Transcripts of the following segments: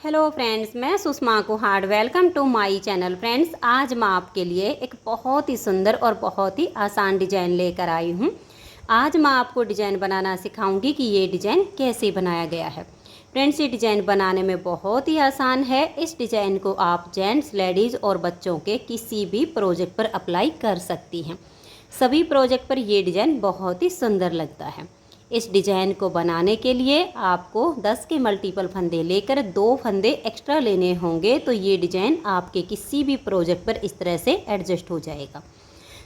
Hello friends, मैं Sushma Kuhad. Welcome to my channel. Friends, आज मैं आपके लिए एक बहुत ही सुंदर और बहुत ही आसान डिज़ाइन लेकर आई हूँ। आज मैं आपको डिज़ाइन बनाना सिखाऊंगी कि ये डिज़ाइन कैसे बनाया गया है। फ्रेंड्स, ये डिज़ाइन बनाने में बहुत ही आसान है। इस डिज़ाइन को आप जेंट्स, लेडीज़ और बच्चों के किसी भी प्रोजेक्ट पर अप्लाई कर सकती हैं। सभी प्रोजेक्ट पर ये डिज़ाइन बहुत ही सुंदर लगता है। इस डिज़ाइन को बनाने के लिए आपको 10 के मल्टीपल फंदे लेकर 2 फंदे एक्स्ट्रा लेने होंगे, तो ये डिज़ाइन आपके किसी भी प्रोजेक्ट पर इस तरह से एडजस्ट हो जाएगा।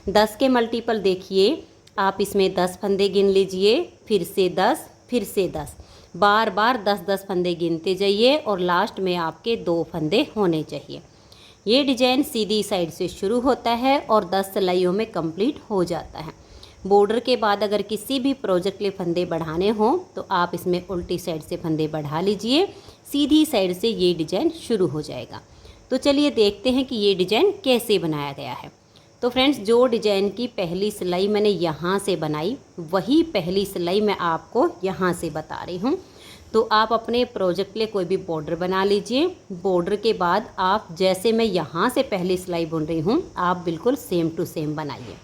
10 के मल्टीपल देखिए, आप इसमें 10 फंदे गिन लीजिए, फिर से 10, फिर से 10, बार बार 10-10 फंदे गिनते जाइए और लास्ट में आपके 2 फंदे होने चाहिए। ये डिज़ाइन सीधी साइड से शुरू होता है और 10 सिलाइयों में कंप्लीट हो जाता है। बॉर्डर के बाद अगर किसी भी प्रोजेक्ट के फंदे बढ़ाने हों तो आप इसमें उल्टी साइड से फंदे बढ़ा लीजिए, सीधी साइड से ये डिज़ाइन शुरू हो जाएगा। तो चलिए देखते हैं कि ये डिज़ाइन कैसे बनाया गया है। तो फ्रेंड्स, जो डिज़ाइन की पहली सिलाई मैंने यहाँ से बनाई, वही पहली सिलाई मैं आपको यहाँ से बता रही हूँ। तो आप अपने प्रोजेक्ट के लिए कोई भी बॉर्डर बना लीजिए। बॉर्डर के बाद आप जैसे मैं यहाँ से पहली सिलाई बुन रही हूँ, आप बिल्कुल सेम टू सेम बनाइए।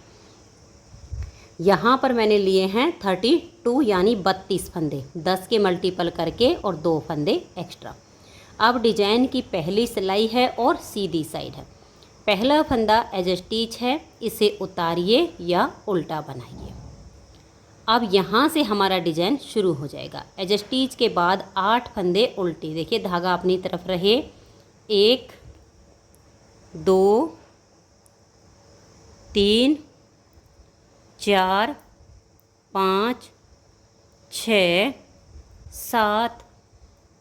यहाँ पर मैंने लिए हैं 32 यानी 32 फंदे, 10 के मल्टीपल करके और 2 फंदे एक्स्ट्रा। अब डिज़ाइन की पहली सिलाई है और सीधी साइड है। पहला फंदा एज स्टिच है, इसे उतारिए या उल्टा बनाइए। अब यहाँ से हमारा डिज़ाइन शुरू हो जाएगा। एज स्टिच के बाद 8 फंदे उल्टी, देखिए धागा अपनी तरफ रहे, 1 2 3 4 5 6 7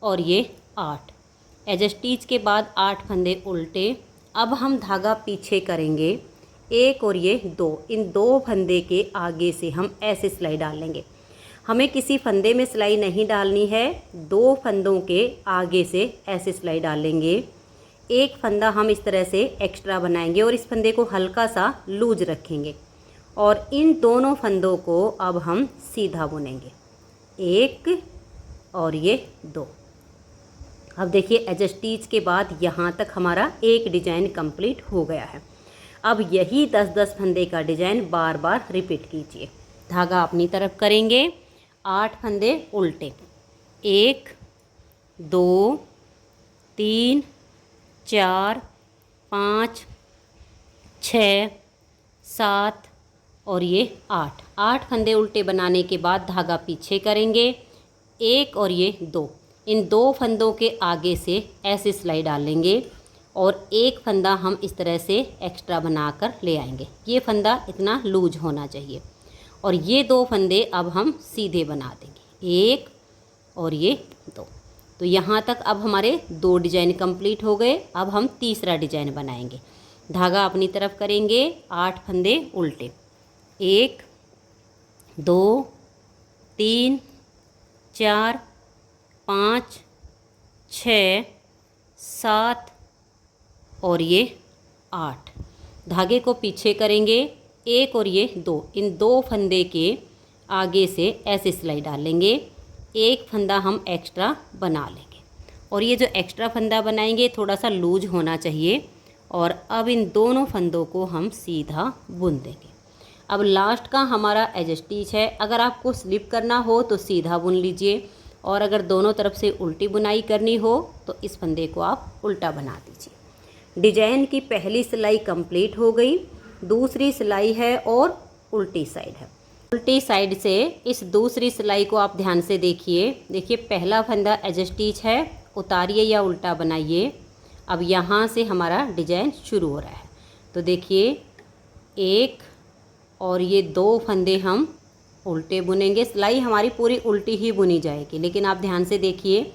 और ये 8। एज स्टिच के बाद 8 फंदे उल्टे। अब हम धागा पीछे करेंगे, 1 और ये 2, इन 2 फंदे के आगे से हम ऐसे सिलाई डालेंगे। हमें किसी फंदे में सिलाई नहीं डालनी है, 2 फंदों के आगे से ऐसे सिलाई डालेंगे। एक फंदा हम इस तरह से एक्स्ट्रा बनाएंगे और इस फंदे को हल्का सा लूज रखेंगे और इन दोनों फंदों को अब हम सीधा बुनेंगे, 1 और ये 2। अब देखिए एज स्टिच के बाद यहाँ तक हमारा एक डिज़ाइन कंप्लीट हो गया है। अब यही 10-10 फंदे का डिज़ाइन बार बार रिपीट कीजिए। धागा अपनी तरफ करेंगे, 8 फंदे उल्टे, 1 2 3 4 5 6 7 और ये 8 फंदे उल्टे बनाने के बाद धागा पीछे करेंगे, 1 और ये 2, इन 2 फंदों के आगे से ऐसे सिलाई डालेंगे और एक फंदा हम इस तरह से एक्स्ट्रा बनाकर ले आएंगे। ये फंदा इतना लूज होना चाहिए और ये 2 फंदे अब हम सीधे बना देंगे, 1 और ये 2। तो यहाँ तक अब हमारे 2 डिज़ाइन कंप्लीट हो गए। अब हम तीसरा डिज़ाइन बनाएंगे। धागा अपनी तरफ करेंगे, 8 फंदे उल्टे, 1 2 3 4 5 6 7 और ये 8। धागे को पीछे करेंगे, 1 और ये 2, इन 2 फंदे के आगे से ऐसे सिलाई डालेंगे। एक फंदा हम एक्स्ट्रा बना लेंगे और ये जो एक्स्ट्रा फंदा बनाएंगे थोड़ा सा लूज होना चाहिए। और अब इन दोनों फंदों को हम सीधा बुन देंगे। अब लास्ट का हमारा एज स्टिच है। अगर आपको स्लिप करना हो तो सीधा बुन लीजिए और अगर दोनों तरफ से उल्टी बुनाई करनी हो तो इस फंदे को आप उल्टा बना दीजिए। डिज़ाइन की पहली सिलाई कंप्लीट हो गई, दूसरी सिलाई है और उल्टी साइड है। उल्टी साइड से इस दूसरी सिलाई को आप ध्यान से देखिए पहला फंदा एज स्टिच है, उतारिए या उल्टा बनाइए। अब यहाँ से हमारा डिज़ाइन शुरू हो रहा है। तो देखिए 1 और ये 2 फंदे हम उल्टे बुनेंगे। सिलाई हमारी पूरी उल्टी ही बुनी जाएगी, लेकिन आप ध्यान से देखिए।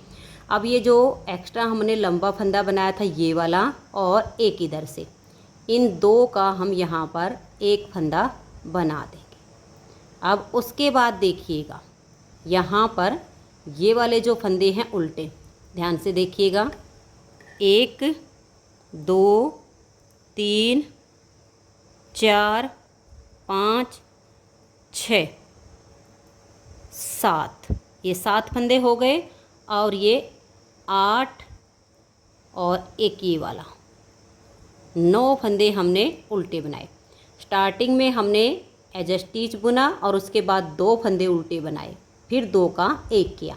अब ये जो एक्स्ट्रा हमने लंबा फंदा बनाया था ये वाला और एक इधर से, इन 2 का हम यहाँ पर एक फंदा बना देंगे। अब उसके बाद देखिएगा यहाँ पर ये वाले जो फंदे हैं उल्टे, ध्यान से देखिएगा, 1 2 3 4 5 6 7, ये 7 फंदे हो गए और ये 8 और एक ये वाला, 9 फंदे हमने उल्टे बनाए। स्टार्टिंग में हमने एज स्टिच बुना और उसके बाद 2 फंदे उल्टे बनाए, फिर 2 का 1 किया।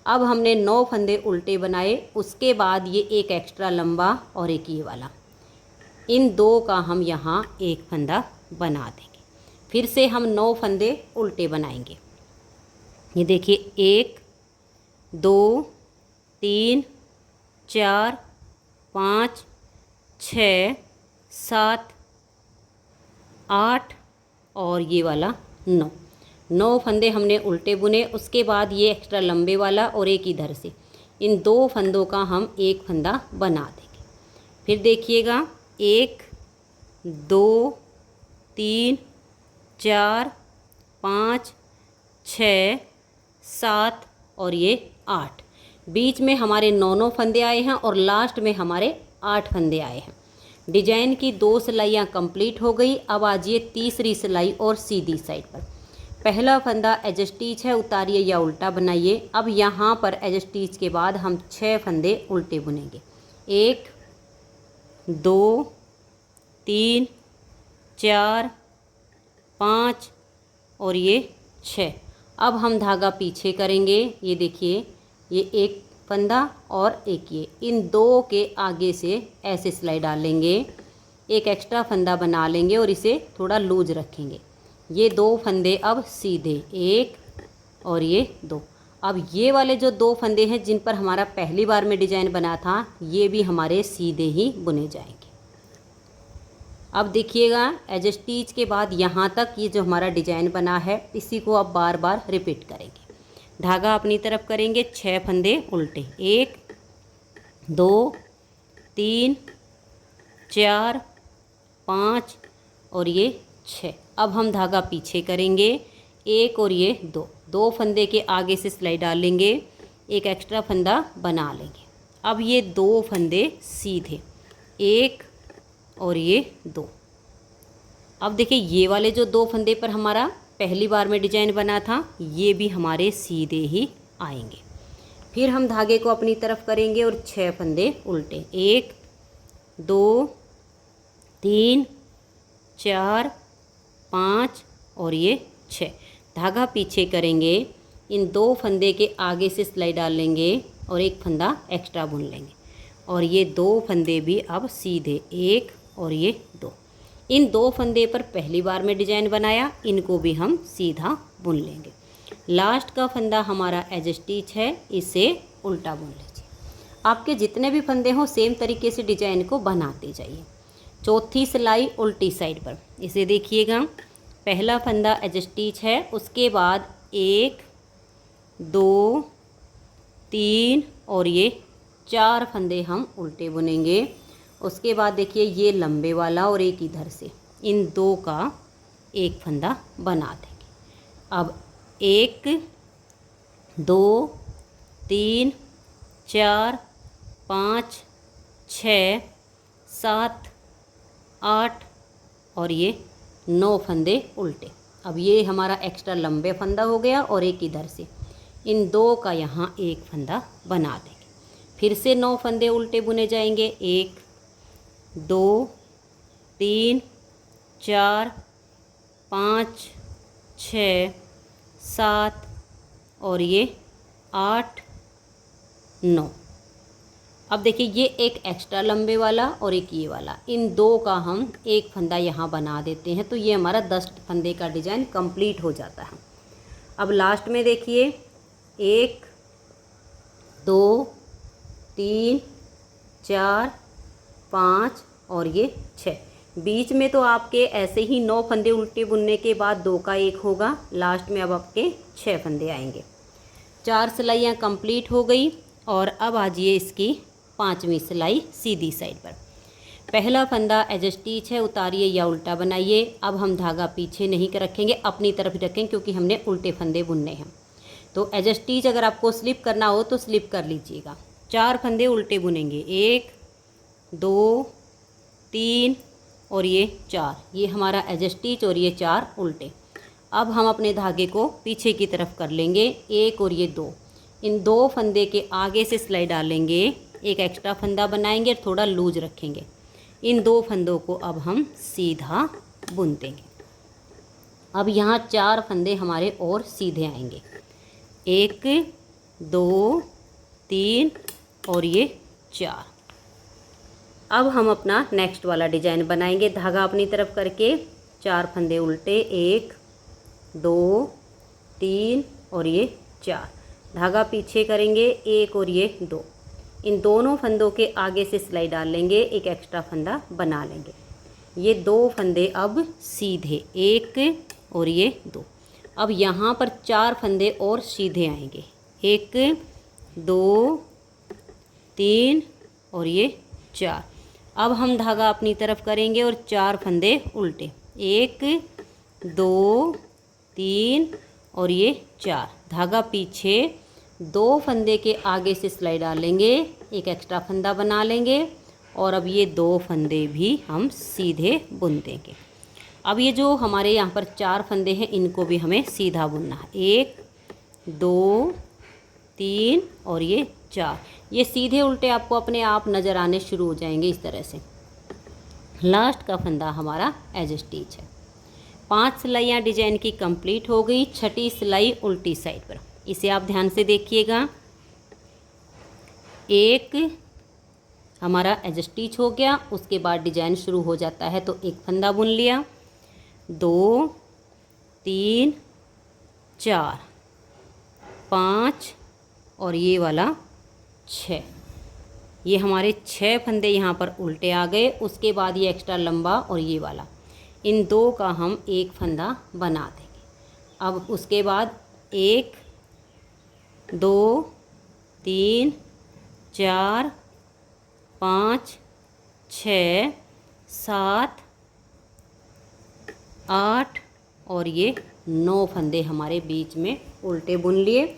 अब हमने 9 फंदे उल्टे बनाए, उसके बाद ये एक एक्स्ट्रा लंबा और एक ये वाला, इन 2 का हम यहाँ एक फंदा बना देंगे। फिर से हम 9 फंदे उल्टे बनाएंगे। ये देखिए 1 2 3 4 5 6 7 8 और ये वाला 9 फंदे हमने उल्टे बुने। उसके बाद ये एक्स्ट्रा लंबे वाला और एक इधर से, इन 2 फंदों का हम एक फंदा बना देंगे। फिर देखिएगा 1 2 3 4 5 6 7 और ये 8। बीच में हमारे 9 फंदे आए हैं और लास्ट में हमारे 8 फंदे आए हैं। डिजाइन की 2 सिलाइयाँ कंप्लीट हो गई। अब आ जाइए तीसरी सिलाई और सीधी साइड पर। पहला फंदा एज स्टिच है, उतारिए या उल्टा बनाइए। अब यहाँ पर एज स्टिच के बाद हम 6 फंदे उल्टे बुनेंगे। 1 2 3 4 5 और ये 6। अब हम धागा पीछे करेंगे। ये देखिए ये एक फंदा और एक ये, इन 2 के आगे से ऐसे सिलाई डालेंगे, एक एक्स्ट्रा फंदा बना लेंगे और इसे थोड़ा लूज रखेंगे। ये 2 फंदे अब सीधे, 1 और ये 2। अब ये वाले जो 2 फंदे हैं जिन पर हमारा पहली बार में डिजाइन बना था, ये भी हमारे सीधे ही बुने जाएंगे। अब देखिएगा एज स्टिच के बाद यहाँ तक ये जो हमारा डिजाइन बना है, इसी को अब बार बार रिपीट करेंगे। धागा अपनी तरफ करेंगे, 6 फंदे उल्टे, 1 2 3 4 5 और ये 6। अब हम धागा पीछे करेंगे, 1 और ये 2 फंदे के आगे से सिलाई डालेंगे, एक एक्स्ट्रा फंदा बना लेंगे। अब ये 2 फंदे सीधे, 1 और ये 2। अब देखिए ये वाले जो 2 फंदे पर हमारा पहली बार में डिजाइन बना था, ये भी हमारे सीधे ही आएंगे। फिर हम धागे को अपनी तरफ करेंगे और 6 फंदे उल्टे, 1 2 3 4 5 और ये 6। धागा पीछे करेंगे, इन 2 फंदे के आगे से सिलाई डाल लेंगे और एक फंदा एक्स्ट्रा बुन लेंगे। और ये 2 फंदे भी अब सीधे, 1 और ये 2। इन 2 फंदे पर पहली बार में डिजाइन बनाया, इनको भी हम सीधा बुन लेंगे। लास्ट का फंदा हमारा एज स्टिच है, इसे उल्टा बुन लीजिए। आपके जितने भी फंदे हों सेम तरीके से डिजाइन को बनाते जाइए। चौथी सिलाई उल्टी साइड पर, इसे देखिएगा। पहला फंदा एज स्टिच है, उसके बाद 1 2 3 और ये 4 फंदे हम उल्टे बुनेंगे। उसके बाद देखिए ये लंबे वाला और एक इधर से, इन 2 का एक फंदा बना देंगे। अब 1 2 3 4 5 6 7 8 और ये 9 फंदे उल्टे। अब ये हमारा एक्स्ट्रा लंबे फंदा हो गया और एक इधर से, इन 2 का यहाँ एक फंदा बना देंगे। फिर से 9 फंदे उल्टे बुने जाएंगे, 1 2 3 4 5 6 7 और ये 8 9। अब देखिए ये एक एक्स्ट्रा लंबे वाला और एक ये वाला, इन 2 का हम एक फंदा यहाँ बना देते हैं, तो ये हमारा 10 फंदे का डिजाइन कंप्लीट हो जाता है। अब लास्ट में देखिए 1 2 3 4 5 और ये 6। बीच में तो आपके ऐसे ही 9 फंदे उल्टे बुनने के बाद 2 का 1 होगा, लास्ट में अब आपके 6 फंदे आएंगे। 4 सिलाइयाँ कंप्लीट हो गई और अब आ जाइए इसकी 5वीं सिलाई सीधी साइड पर। पहला फंदा एज स्टिच है, उतारिए या उल्टा बनाइए। अब हम धागा पीछे नहीं रखेंगे, अपनी तरफ ही रखेंगे क्योंकि हमने उल्टे फंदे बुनने हैं। तो एज स्टिच अगर आपको स्लिप करना हो तो स्लिप कर लीजिएगा। 4 फंदे उल्टे बुनेंगे, 1 2 3 और ये 4। ये हमारा एज स्टिच और ये 4 उल्टे। अब हम अपने धागे को पीछे की तरफ कर लेंगे, 1 और ये 2। इन 2 फंदे के आगे से सिलाई डालेंगे एक एक्स्ट्रा फंदा बनाएंगे और थोड़ा लूज रखेंगे। इन 2 फंदों को अब हम सीधा बुन देंगे। अब यहाँ 4 फंदे हमारे और सीधे आएंगे, 1 2 3 और ये 4। अब हम अपना नेक्स्ट वाला डिजाइन बनाएंगे। धागा अपनी तरफ करके 4 फंदे उल्टे, 1 2 3 और ये 4। धागा पीछे करेंगे, 1 और ये 2। इन दोनों फंदों के आगे से सिलाई डाल लेंगे, एक एक्स्ट्रा फंदा बना लेंगे। ये 2 फंदे अब सीधे, 1 और ये 2। अब यहाँ पर 4 फंदे और सीधे आएंगे, 1 2 3 और ये 4। अब हम धागा अपनी तरफ करेंगे और 4 फंदे उल्टे, 1 2 3 और ये 4। धागा पीछे, 2 फंदे के आगे से सिलाई डालेंगे, एक एक्स्ट्रा फंदा बना लेंगे और अब ये 2 फंदे भी हम सीधे बुन देंगे। अब ये जो हमारे यहाँ पर 4 फंदे हैं इनको भी हमें सीधा बुनना है, 1 2 3 और ये 4। ये सीधे उल्टे आपको अपने आप नज़र आने शुरू हो जाएंगे इस तरह से। लास्ट का फंदा हमारा एज स्टिच है। 5 सिलाइयाँ डिजाइन की कंप्लीट हो गई। 6ठी सिलाई उल्टी साइड पर, इसे आप ध्यान से देखिएगा। 1 हमारा एज स्टिच हो गया, उसके बाद डिजाइन शुरू हो जाता है तो एक फंदा बुन लिया, 2 3 4 5 और ये वाला 6। ये हमारे 6 फंदे यहाँ पर उल्टे आ गए। उसके बाद ये एक्स्ट्रा लंबा और ये वाला, इन 2 का हम एक फंदा बना देंगे। अब उसके बाद 1 2 3 4 5 6 7 8 और ये 9 फंदे हमारे बीच में उल्टे बुन लिए।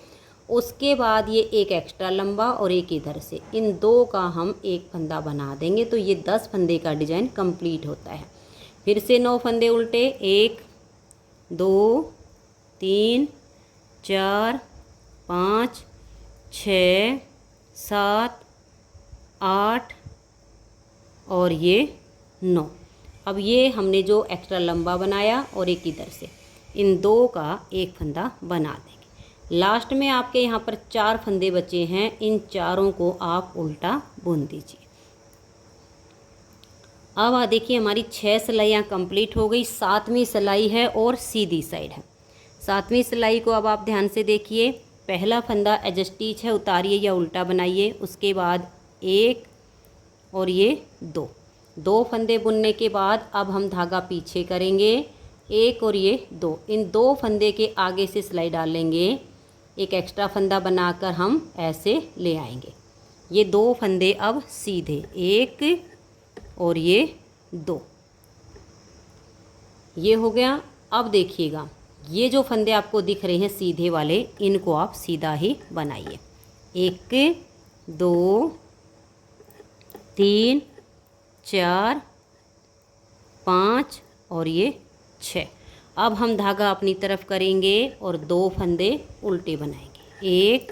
उसके बाद ये एक एक्स्ट्रा लंबा और एक इधर से, इन 2 का हम एक फंदा बना देंगे तो ये 10 फंदे का डिजाइन कंप्लीट होता है। फिर से 9 फंदे उल्टे, 1 2 3 4 5 6 7 8 और ये 9। अब ये हमने जो एक्स्ट्रा लंबा बनाया और एक इधर से, इन 2 का एक फंदा बना देंगे। लास्ट में आपके यहाँ पर 4 फंदे बचे हैं, इन चारों को आप उल्टा बुन दीजिए। अब देखिए हमारी 6 सिलाइयाँ कंप्लीट हो गई। 7वीं सिलाई है और सीधी साइड है। 7वीं सिलाई को अब आप ध्यान से देखिए। पहला फंदा एज स्टिच है, उतारिए या उल्टा बनाइए। उसके बाद 1 और ये 2 फंदे बुनने के बाद अब हम धागा पीछे करेंगे, 1 और ये 2। इन 2 फंदे के आगे से सिलाई डालेंगे, एक एक्स्ट्रा फंदा बनाकर हम ऐसे ले आएंगे। ये 2 फंदे अब सीधे, 1 और ये 2, ये हो गया। अब देखिएगा ये जो फंदे आपको दिख रहे हैं सीधे वाले, इनको आप सीधा ही बनाइए, 1 2 3 4 5 और ये 6। अब हम धागा अपनी तरफ करेंगे और 2 फंदे उल्टे बनाएंगे, 1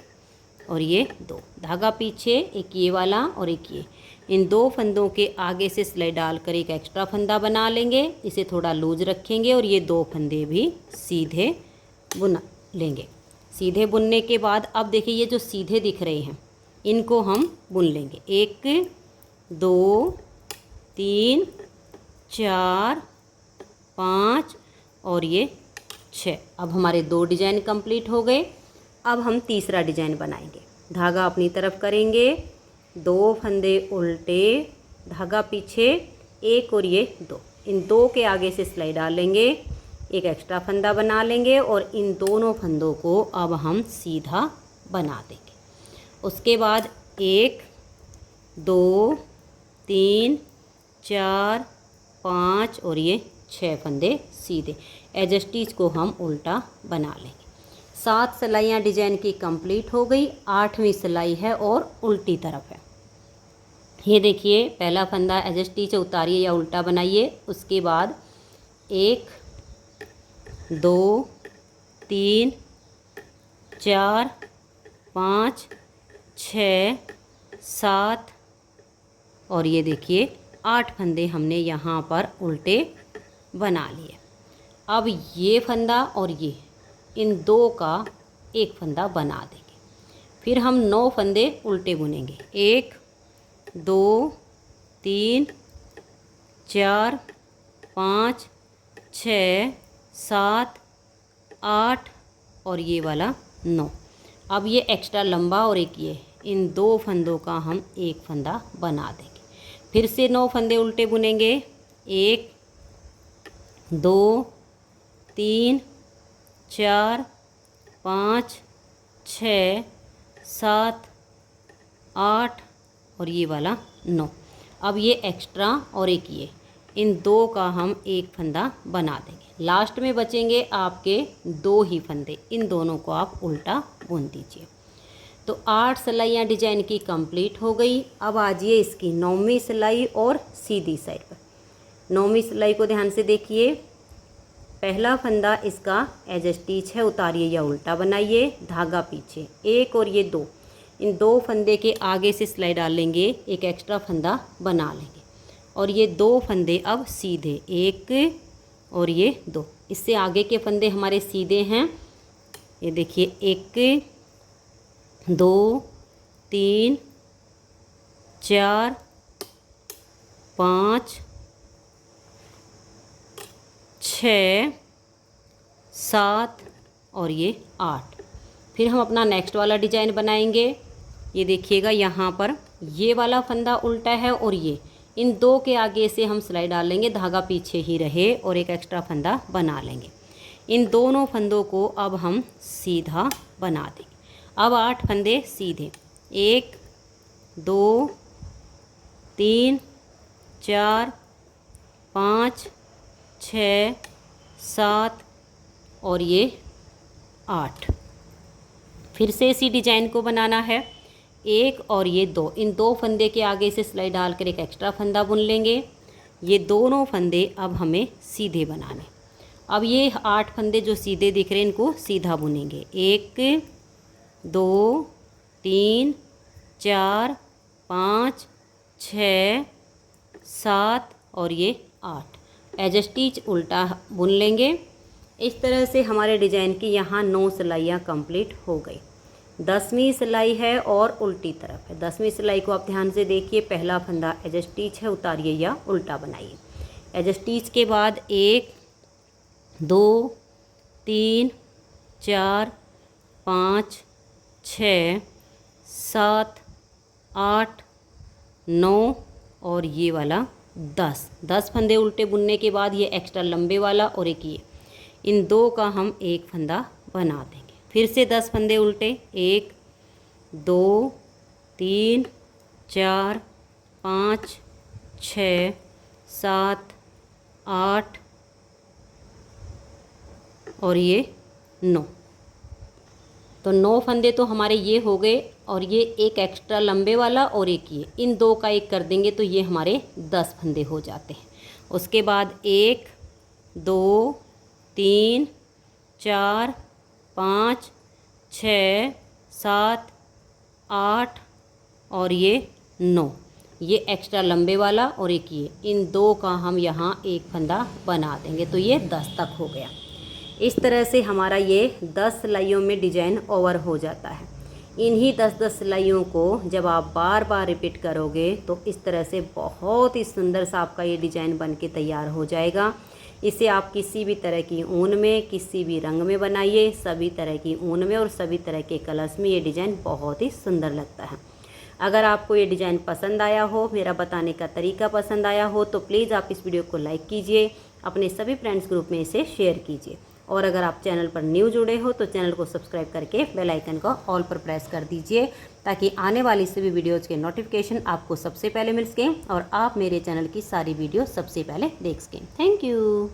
और ये 2। धागा पीछे, एक ये वाला और एक ये। इन 2 फंदों के आगे से सिलाई डालकर एक एक्स्ट्रा फंदा बना लेंगे, इसे थोड़ा लूज रखेंगे और ये 2 फंदे भी सीधे बुना लेंगे। सीधे बुनने के बाद अब देखिए ये जो सीधे दिख रहे हैं इनको हम बुन लेंगे, 1 2 3 4 5 और ये 6। अब हमारे 2 डिजाइन कंप्लीट हो गए। अब हम तीसरा डिजाइन बनाएंगे। धागा अपनी तरफ करेंगे, 2 फंदे उल्टे, धागा पीछे, 1 और ये 2। इन 2 के आगे से सिलाई डालेंगे, एक एक्स्ट्रा फंदा बना लेंगे और इन दोनों फंदों को अब हम सीधा बना देंगे। उसके बाद 1 2 3 4 5 और ये 6 फंदे सीधे। एज स्टिच को हम उल्टा बना लेंगे। 7 सिलाइयाँ डिजाइन की कंप्लीट हो गई। 8वीं सिलाई है और उल्टी तरफ है। ये देखिए पहला फंदा एज स्टिच उतारिए या उल्टा बनाइए। उसके बाद 1 2 3 4 5 6 7 और ये देखिए 8 फंदे हमने यहाँ पर उल्टे बना लिए। अब ये फंदा और ये इन दो का एक फंदा बना देंगे। फिर हम 9 फंदे उल्टे बुनेंगे। 1 2 3 4 5 6 7 8 और ये वाला 9। अब ये एक्स्ट्रा लंबा और एक ये, इन दो फंदों का हम एक फंदा बना देंगे। फिर से 9 फंदे उल्टे बुनेंगे। 1 2 3 4 5 6 7 8 और ये वाला 9। अब ये एक्स्ट्रा और एक ये, इन दो का हम एक फंदा बना देंगे। लास्ट में बचेंगे आपके 2 ही फंदे, इन दोनों को आप उल्टा बुन दीजिए। तो 8 सिलाइयाँ डिजाइन की कंप्लीट हो गई। अब आजिए इसकी 9वीं सिलाई और सीधी साइड पर। 9वीं सिलाई को ध्यान से देखिए। पहला फंदा इसका एज स्टिच है, उतारिए या उल्टा बनाइए, धागा पीछे 1 और ये 2, इन 2 फंदे के आगे से सिलाई डाल लेंगे, एक एक्स्ट्रा फंदा बना लेंगे और ये 2 फंदे अब सीधे, 1 और ये 2। इससे आगे के फंदे हमारे सीधे हैं। ये देखिए 1 2 3 4 5 6 7 और ये 8। फिर हम अपना नेक्स्ट वाला डिजाइन बनाएंगे। ये देखिएगा यहाँ पर ये वाला फंदा उल्टा है और ये, इन 2 के आगे से हम सिलाई डाल लेंगे, धागा पीछे ही रहे और एक एक्स्ट्रा फंदा बना लेंगे। इन दोनों फंदों को अब हम सीधा बना देंगे। अब 8 फंदे सीधे, 1 2 3 4 5 6 7 और ये 8। फिर से इसी डिजाइन को बनाना है। 1 और ये 2, इन 2 फंदे के आगे से सिलाई डालकर एक एक्स्ट्रा फंदा बुन लेंगे। ये दोनों फंदे अब हमें सीधे बनाने। अब ये 8 फंदे जो सीधे दिख रहे हैं इनको सीधा बुनेंगे। 1 2 3 4 5 6 7 और ये 8। एज स्टिच उल्टा बुन लेंगे। इस तरह से हमारे डिजाइन की यहाँ 9 सिलाइयाँ कंप्लीट हो गई। 10वीं सिलाई है और उल्टी तरफ है। 10वीं सिलाई को आप ध्यान से देखिए। पहला फंदा एज स्टिच है, उतारिए या उल्टा बनाइए। एज स्टिच के बाद 1 2 3 4 5 6 7 8 9 और ये वाला 10 फंदे उल्टे बुनने के बाद ये एक्स्ट्रा लंबे वाला और एक ये, इन 2 का हम एक फंदा बना देंगे। फिर से 10 फंदे उल्टे, 1 2 3 4 5 6 7 8 और ये 9। तो 9 फंदे तो हमारे ये हो गए और ये एक एक्स्ट्रा लंबे वाला और एक ये, इन 2 का एक कर देंगे तो ये हमारे 10 फंदे हो जाते हैं। उसके बाद 1 2 3 4 5 6 7 8 और ये 9, ये एक्स्ट्रा लंबे वाला और एक ये, इन 2 का हम यहाँ एक फंदा बना देंगे तो ये 10 तक हो गया। इस तरह से हमारा ये 10 सिलाइयों में डिजाइन ओवर हो जाता है। इन्हीं 10-10 सिलाइयों को जब आप बार बार रिपीट करोगे तो इस तरह से बहुत ही सुंदर सा आपका ये डिजाइन बन के तैयार हो जाएगा। इसे आप किसी भी तरह की ऊन में, किसी भी रंग में बनाइए, सभी तरह की ऊन में और सभी तरह के कलर्स में ये डिज़ाइन बहुत ही सुंदर लगता है। अगर आपको ये डिज़ाइन पसंद आया हो, मेरा बताने का तरीका पसंद आया हो तो प्लीज़ आप इस वीडियो को लाइक कीजिए, अपने सभी फ्रेंड्स ग्रुप में इसे शेयर कीजिए। और अगर आप चैनल पर न्यू जुड़े हो तो चैनल को सब्सक्राइब करके बेल आइकन को ऑल पर प्रेस कर दीजिए ताकि आने वाली सभी वीडियोज़ के नोटिफिकेशन आपको सबसे पहले मिल सकें और आप मेरे चैनल की सारी वीडियो सबसे पहले देख सकें। Thank you.